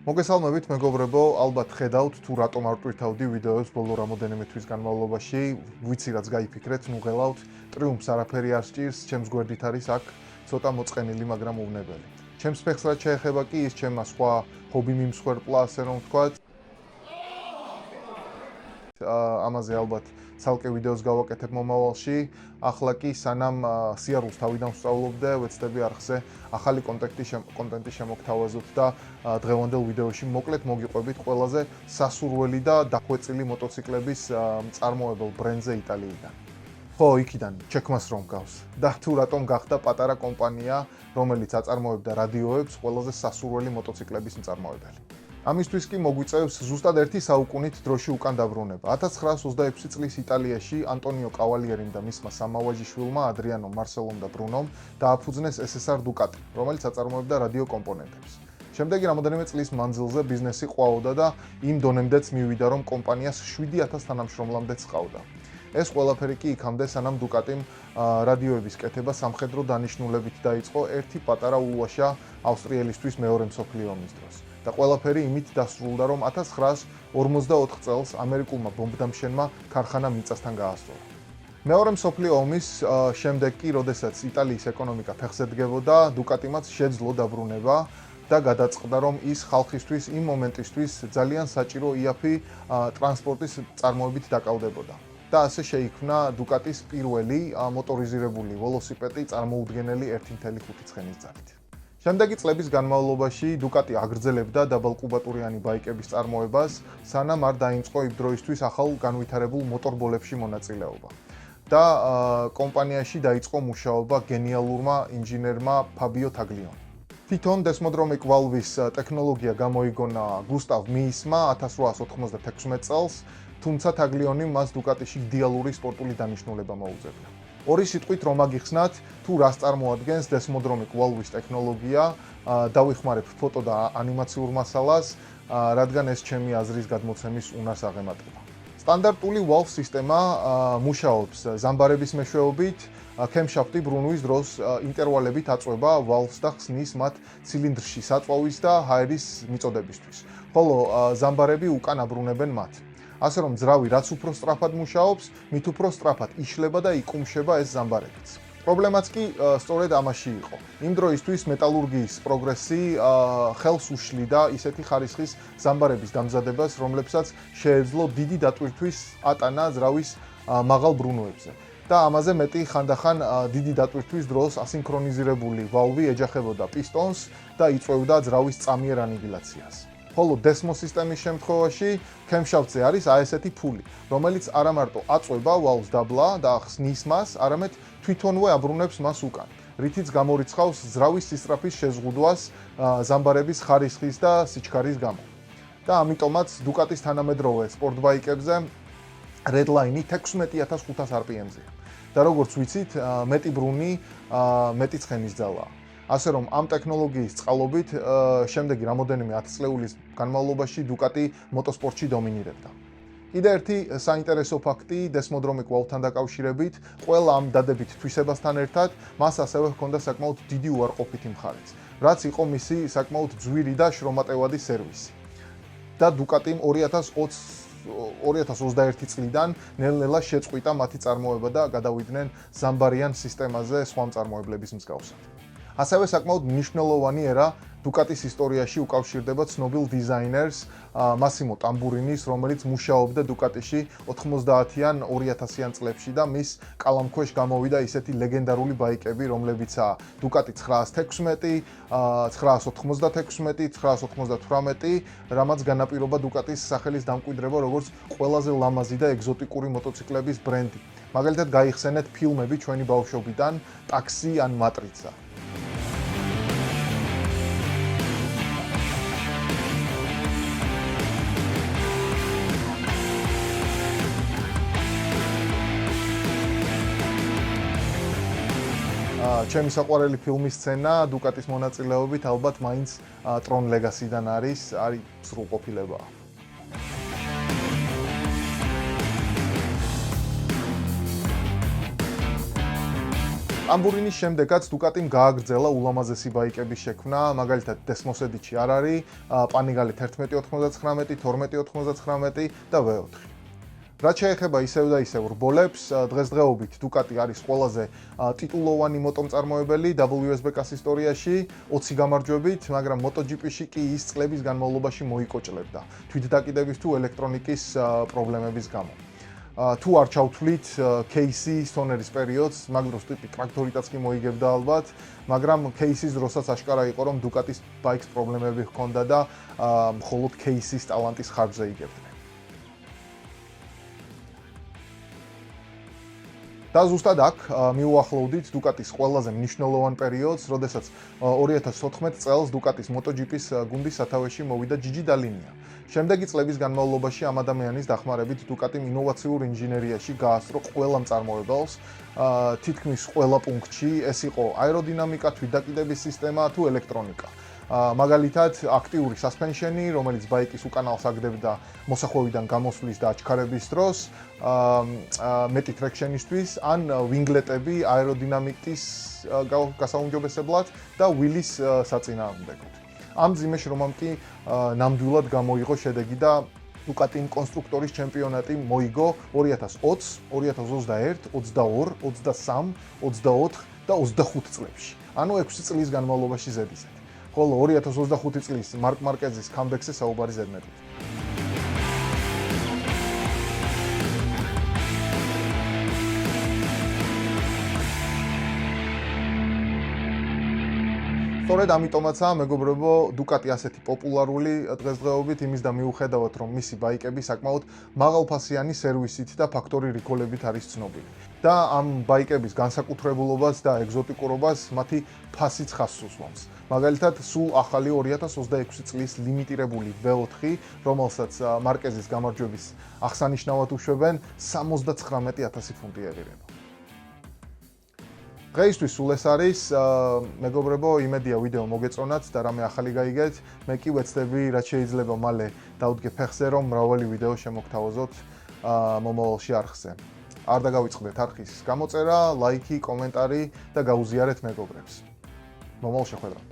მოგესალმებით მეგობრებო, ალბათ ხედავთ თუ რატომ არ ტვირთავდი ვიდეოებს ბოლო რამოდენიმე თვის განმავლობაში, ვიცი რაც გაიფიქრეთ, ნუ ღელავთ, ტრიუმფს არაფერი არ სჭირს, ჩემს გვერდით არის აქ ცოტა მოწყენილი, მაგრამ უვნებელი. ჩემს ფეხს რაც შეეხება კი ის ჩემმა სხვა ჰობი მიმსხვერპლა, ასე რომ ვთქვათ. ამაზე ალბათ ცალკე ვიდეოს გავაკეთებ მომავალში. ახლა კი სანამ სიარულს თავიდან ვსწავლობდე, ვეცდები არხზე ახალი კონტენტი შემოგთავაზოთ და დღევანდელ ვიდეოში მოკლედ მოგიყვებით ყველაზე სასურველი და დახვეწილი მოტოციკლების მწარმოებელ ბრენდზე იტალიიდან. ხო, იქიდან ჩექმას რომ გავს. და თუ რატომ გახდა პატარა კომპანია, რომელიც აწარმოებდა რადიოებს, ყველაზე სასურველი მოტოციკლების მწარმოებელი. ამისთვის კი მოგვიწევს ზუსტად 1 საუკუნით დროში უკან დაბრუნება. 1926 წლის იტალიაში ანტონიო კავალიერიმ და მისმა სამავაჟიშვილმა ადრიანო მარსელომ და ბრუნომ დააფუძნეს SSR Ducati, რომელიც აწარმოებდა რადიო კომპონენტებს. შემდეგი რამოდენიმე წლის მანძილზე ბიზნესი ყვაოდა და იმ დონემდეც მივიდა, რომ კომპანიას 7000 თანამშრომლამდეც ჰყავდა. ეს ყველაფერი კი იქამდე, სანამ Ducati-მ რადიოების კეთება სამხედრო დანიშნულებით დაიწყო ერთი პატარა ულვაშა ავსტრიელისთვის მეორე მსოფლიო ომის დროს. და ყველაფერი იმით დასრულდა, რომ 1944 წელს ამერიკულმა ბომბდამშენმა ქარხანა მიწასთან გაასწორა. მეორე მსოფლიო ომის შემდეგ კი, როდესაც იტალიის ეკონომიკა ფეხზე დგებოდა, Ducati-მაც შეძლო დაბრუნება და გადაწყდა, რომ ის ხალხისთვის იმ მომენტისთვის ძალიან საჭირო იაფი ტრანსპორტის წარმოებით დაკავდებოდა. და ასე შეიქმნა Ducati-ის პირველი მოტორიზირებული ველოსიპედი წარმოუდგენელი 1.5 ცხენის ძალით. შემდეგი წლების განმავლობაში Ducati აგრძელებდა დაბალკუბატურიანი ბაიკების წარმოებას, სანამ არ დაიწყო იმ დროისთვის ახალ განვითარებულ მოტორბოლებში მონაწილეობა. და კომპანიაში დაიწყო მუშაობა გენიალურმა ინჟინერმა ფაბიო თაგლიონი. თვითონ desmodromic valve-ის ტექნოლოგია გამოიგონა გუსტავ მიისმა 1896 წელს, თუმცა თაგლიონიმ მას Ducati-ში იდეალური სპორტული დანიშნულება მოუძებნა. ორი სიტყვით რომ აგიხსნათ, თუ რას წარმოადგენს desmodromic valve-ის ტექნოლოგია, დავიხმარებ ფოტო და ანიმაციურ მასალას, რადგან ეს ჩემი აზრის გადმოცემის უნარს აღემატება. სტანდარტული valve სისტემა მუშაობს ზამბარების მეშვეობით, კემშაფტი ბრუნვის დროს ინტერვალებით აწვება valve-ს და ხსნის მათ ცილინდრში საწვავის და ჰაერის მიწოდებისთვის, ხოლო ზამბარები უკან აბრუნებენ მათ. ასე რომ ძრავი რაც უფრო სწრაფად მუშაობს, მით უფრო სწრაფად იშლება და იკუმშება ეს ზამბარებიც. პრობლემაც კი სწორედ ამაში იყო. იმ დროისთვის მეტალურგიის პროგრესი ხელს უშლიდა ისეთი ხარისხის ზამბარების დამზადებას, რომლებსაც შეეძლო დიდი დატვირთვის ატანა ძრავის მაღალ ბრუნვებზე. და ამაზე მეტი ხანდახან დიდი დატვირთვის დროს ასინქრონიზირებული valve ეჯახებოდა პისტონს და იწვევდა ძრავის წამიერ ანიგილაციას. ხოლო desmo სისტემის შემთხვევაში კემშაფტზე არის ესეთი ფული, რომელიც არა მარტო აწვება valve-ს დაბლა და ხსნის მას, არამედ თვითონვე აბრუნებს მას უკან, რითიც გამორიცხავს ძრავის სისწრაფის შეზღუდვას ზამბარების ხარისხის და სიჩქარის გამო. და ამიტომაც Ducati-ის თანამედროვე სპორტბაიკებზე redline-ი 16500 RPM-ზეა. და როგორც ვიცით, მეტი ბრუნი, მეტი ცხენის ძალაა. ასე რომ ამ ტექნოლოგიის წყალობით შემდეგი რამოდენიმე 10 წლეულის განმავლობაში Ducati მოტოსპორტში დომინირებდა. კიდე ერთი საინტერესო ფაქტი desmodromic valve-თან დაკავშირებით, ყველა ამ დადებით თვისებასთან ერთად, მას ასევე ჰქონდა საკმაოდ დიდი უარყოფითი მხარეც, რაც იყო მისი საკმაოდ ძვირი და შრომატევადი სერვისი. და Ducati-მ 2021 წლიდან ნელ-ნელა შეწყვიტა მათი წარმოება და გადავიდნენ ზამბარიან სისტემაზე სხვა მწარმოებლების მსგავსად. ასევე საკმაოდ მნიშვნელოვანი ერა Ducati-ის ისტორიაში უკავშირდება ცნობილ დიზაინერს მასიმო ტამბურინის, რომელიც მუშაობდა Ducati-ში 90-იან 2000-იან წლებში და მის კალამქვეშ გამოვიდა ისეთი ლეგენდარული ბაიკები, რომლებიცაა Ducati 916, 996, 998, რამაც განაპირობა Ducati-ის სახელის დამკვიდრება როგორც ყველაზე ლამაზი და ეგზოტიკური მოტოციკლების ბრენდი. მაგალითად, გაიხსენეთ ფილმები ჩვენი ბავშვობიდან, ტაქსი ან მატრიცა. ჩემი საყვარელი ფილმის სცენა Ducati-ის მონაწილეობით ალბათ მაინც Tron Legacy-დან არის სრულყოფილებაა. ტამბურინის შემდეგაც დუკატიმ გააგრძელა ულამაზესი ბაიკების შექმნა, მაგალითად Desmosedicი არ არის, Panigale 1199, 1299 და V4. რაც შეეხება ისევ და ისევ რბოლებს, დღესდღეობით Ducati არის ყველაზე ტიტულოვანი მოტომწარმოებელი WSBK-ს ისტორიაში 20 გამარჯვებით, მაგრამ MotoGP-ში კი ის წლების განმავლობაში მოიკოჭლებდა თვითდაკიდების თუ ელექტრონიკის პრობლემების გამო. თუ არ ჩავთვლით Casey Stoneris პერიოდს, მაგ დროს ტიპი ტრაქტორითაც კი მოიგებდა ალბათ, მაგრამ Casey-ს დროსაც აშკარა იყო, რომ Ducati-ს ბაიქს პრობლემები ჰქონდა და მხოლოდ Casey-ს ტალანტის ხარჯზე იგებდნენ. და ზუსტად აქ მივუახლოვდით Ducati-ს ყველაზე მნიშვნელოვან პერიოდს, როდესაც 2014 წელს Ducati-ს MotoGP-ს გუნდის სათავეში მოვიდა Gigi Dall'Igna. შემდეგი წლების განმავლობაში ამ ადამიანის დახმარებით Ducati-მ ინოვაციურ ინჟინერიაში გაასწრო ყველა მწარმოებელს, თითქმის ყველა პუნქტში, ეს იყო აეროდინამიკა, თვითდაკიდების სისტემა თუ ელექტრონიკა. მაგალითად, აქტიური suspension-ი, რომელიც ბაიკის უკანალს აგდებდა მოსახვევიდან გამოსვლის და აჩქარების დროს, მეტი traction-ისთვის, ან ვინგლეტები აეროდინამიკის გასაუმჯობესებლად და wheel-ის საწინააღმდეგოდ. ამ ძიმე შრომამ კი ნამდვილად გამოიღო შედეგი და Ducati-მ კონსტრუქტორის ჩემპიონატი მოიგო 2020, 2021, 22, 23, 24 და 25 წლებში. ანუ 6 წლის განმავლობაში ზედიზედ. ხოლო 2025 წლის მარკ მარკეზის კამბექზე საუბარი ზედმეტად. სწორედ ამიტომაცაა მეგობრებო Ducati ასეთი პოპულარული დღესდღეობით იმის და მიუხედავად რომ მისი ბაიკები საკმაოდ მაღალფასიანი სერვისით და ფაქტორი რიკოლებით არის ცნობილი. და ამ ბაიკების განსაკუთრებულობას და ეგზოტიკურობას მათი ფასიც ხაზს უსვამს. მაგალითად, სულ ახალი 2026 წლის ლიმიტირებული V4, რომელსაც მარკეზის გამარჯვების აღსანიშნავად უშვებენ 79,000 ფუნტი ეღირება. დღეისთვის სულ ეს არის, მეგობრებო, იმედია ვიდეო მოგეწონათ და რამე ახალი გაიგეთ. მე კი ვეცდები, რაც შეიძლება მალე დავდგე ფეხზე, რომ მრავალი ვიდეო შემოგთავაზოთ მომავალში არხზე. არ დაგავიწყდეთ არხის გამოწერა, ლაიქი, კომენტარი და გაუზიარეთ მეგობრებს. მომავალ შეხვედრამდე.